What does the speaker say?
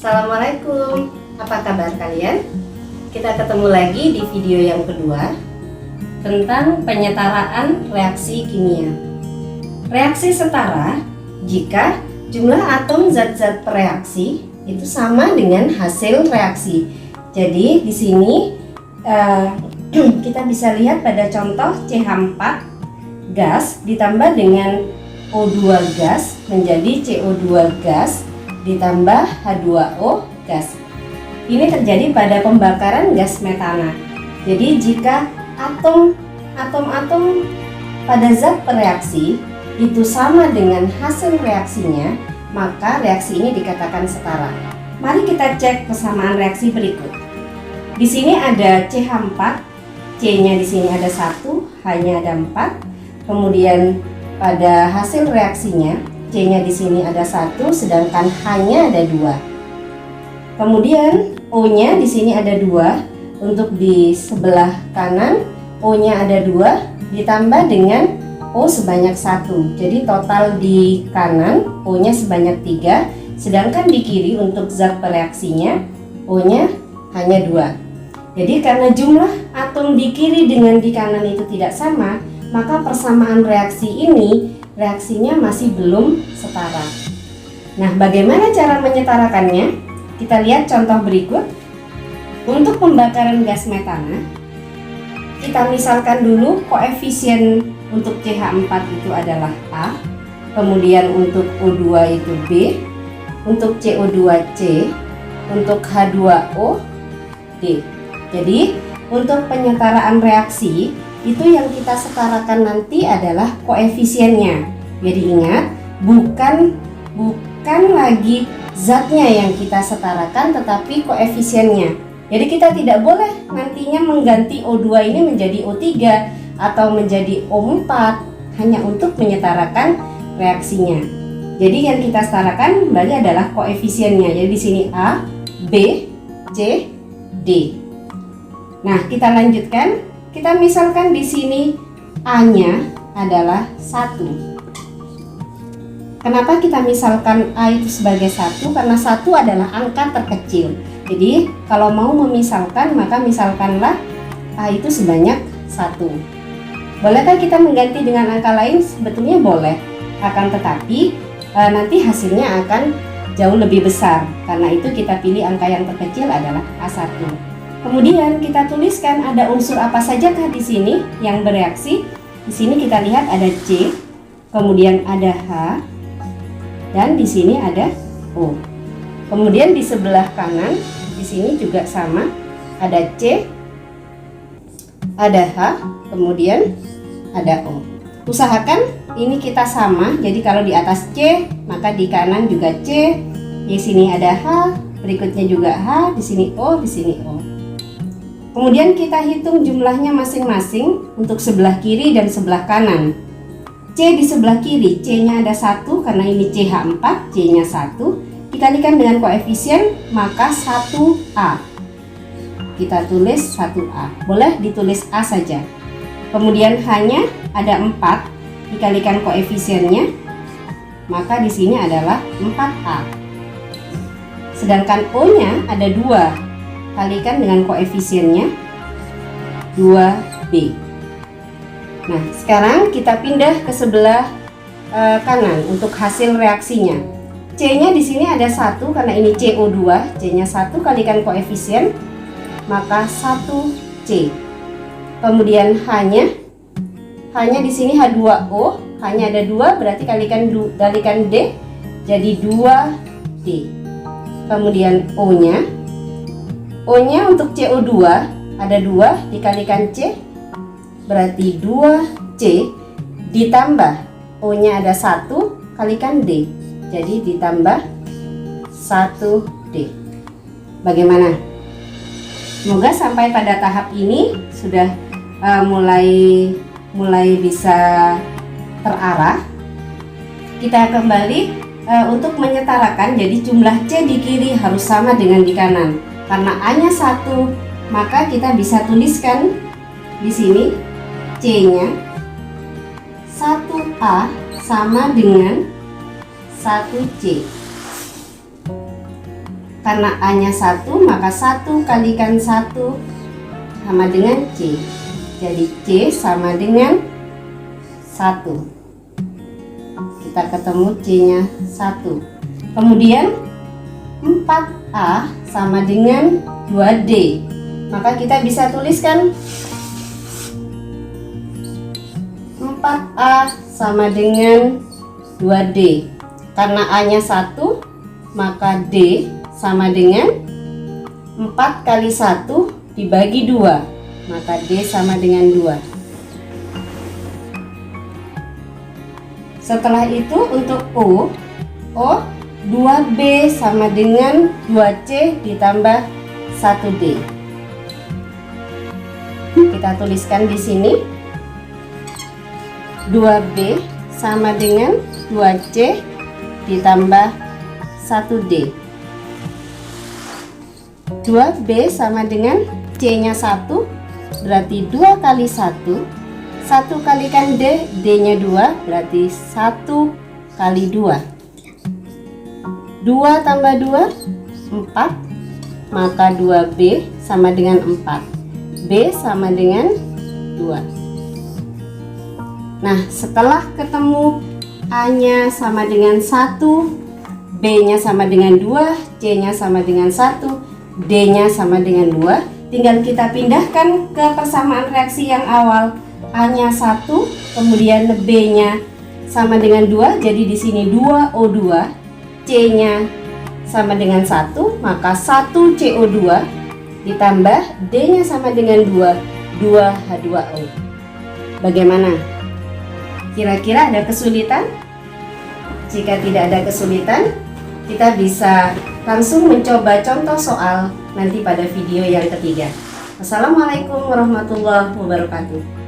Assalamualaikum, apa kabar kalian? Kita ketemu lagi di video yang kedua tentang penyetaraan reaksi kimia. Reaksi setara jika jumlah atom zat-zat pereaksi itu sama dengan hasil reaksi. Jadi di sini kita bisa lihat pada contoh CH4 gas ditambah dengan O2 gas menjadi CO2 gas ditambah H2O gas. Ini terjadi pada pembakaran gas metana. Jadi jika atom-atom pada zat bereaksi itu sama dengan hasil reaksinya, maka reaksi ini dikatakan setara. Mari kita cek kesamaan reaksi berikut. Di sini ada CH4, C-nya di sini ada 1, H-nya ada 4. Kemudian pada hasil reaksinya C-nya di sini ada 1, sedangkan H-nya ada 2. Kemudian O-nya di sini ada 2. Untuk di sebelah kanan O-nya ada 2 ditambah dengan O sebanyak 1. Jadi total di kanan O-nya sebanyak 3, sedangkan di kiri untuk zat bereaksinya O-nya hanya 2. Jadi karena jumlah atom di kiri dengan di kanan itu tidak sama, maka persamaan reaksi ini reaksinya masih belum setara. Nah, bagaimana cara menyetarakannya? Kita lihat contoh berikut. Untuk pembakaran gas metana, kita misalkan dulu koefisien untuk CH4 itu adalah A, kemudian untuk O2 itu B, untuk CO2 C, untuk H2O D. Jadi, untuk penyetaraan reaksi itu yang kita setarakan nanti adalah koefisiennya. Jadi ingat, bukan lagi zatnya yang kita setarakan, tetapi koefisiennya. Jadi kita tidak boleh nantinya mengganti O2 ini menjadi O3 atau menjadi O4 hanya untuk menyetarakan reaksinya. Jadi yang kita setarakan kembali adalah koefisiennya. Jadi di sini A, B, C, D. Nah, kita lanjutkan. Kita misalkan di sini A-nya adalah 1. Kenapa kita misalkan A itu sebagai 1? Karena 1 adalah angka terkecil. Jadi kalau mau memisalkan, maka misalkanlah A itu sebanyak 1. Bolehkah kita mengganti dengan angka lain? Sebetulnya boleh. Akan tetapi nanti hasilnya akan jauh lebih besar. Karena itu kita pilih angka yang terkecil adalah A1. Kemudian kita tuliskan ada unsur apa sajakah di sini yang bereaksi. Di sini kita lihat ada C, kemudian ada H, dan di sini ada O. Kemudian di sebelah kanan di sini juga sama, ada C, ada H, kemudian ada O. Usahakan ini kita sama. Jadi kalau di atas C, maka di kanan juga C. Di sini ada H, berikutnya juga H, di sini O, di sini O. Kemudian kita hitung jumlahnya masing-masing untuk sebelah kiri dan sebelah kanan. C di sebelah kiri, C-nya ada 1 karena ini CH4, C-nya 1. Dikalikan dengan koefisien, maka 1A. Kita tulis 1A. Boleh ditulis A saja. Kemudian H-nya ada 4, dikalikan koefisiennya, maka di sini adalah 4A. Sedangkan O-nya ada 2. Kalikan dengan koefisiennya 2B. Nah, sekarang kita pindah ke sebelah kanan untuk hasil reaksinya. C-nya di sini ada 1 karena ini CO2, C-nya 1 kalikan koefisien, maka 1C. Kemudian H-nya di sini H2O, H-nya ada 2 berarti kalikan D jadi 2D. Kemudian O-nya untuk CO2 ada 2 dikalikan C berarti 2C ditambah O-nya ada 1 kalikan D jadi ditambah 1D. Bagaimana? Semoga sampai pada tahap ini sudah mulai bisa terarah. Kita kembali untuk menyetarakan, jadi jumlah C di kiri harus sama dengan di kanan. Karena A-nya 1, maka kita bisa tuliskan di sini C-nya 1A sama dengan 1C. Karena A-nya 1, maka 1 kalikan 1 sama dengan C. Jadi C sama dengan 1. Kita ketemu C-nya 1. Kemudian 4A sama dengan 2D. Maka kita bisa tuliskan 4A sama dengan 2D. Karena A-nya 1, maka D sama dengan 4 kali 1 dibagi 2. Maka D sama dengan 2. Setelah itu untuk O 2B sama dengan 2C ditambah 1D. Kita tuliskan di sini 2B sama dengan 2C ditambah 1D. 2B sama dengan C-nya 1, berarti 2 kali 1. 1 kalikan D, D-nya 2, berarti 1 kali 2. 2 tambah 2, 4. Maka 2B sama dengan 4. B sama dengan 2. Nah, setelah ketemu A-nya sama dengan 1, B-nya sama dengan 2, C-nya sama dengan 1, D-nya sama dengan 2, tinggal kita pindahkan ke persamaan reaksi yang awal. A-nya 1, kemudian B-nya sama dengan 2, jadi di sini 2O2, C-nya sama dengan 1, maka 1CO2 ditambah D-nya sama dengan 2, 2H2O. Bagaimana? Kira-kira ada kesulitan? Jika tidak ada kesulitan, kita bisa langsung mencoba contoh soal nanti pada video yang ketiga. Wassalamualaikum warahmatullahi wabarakatuh.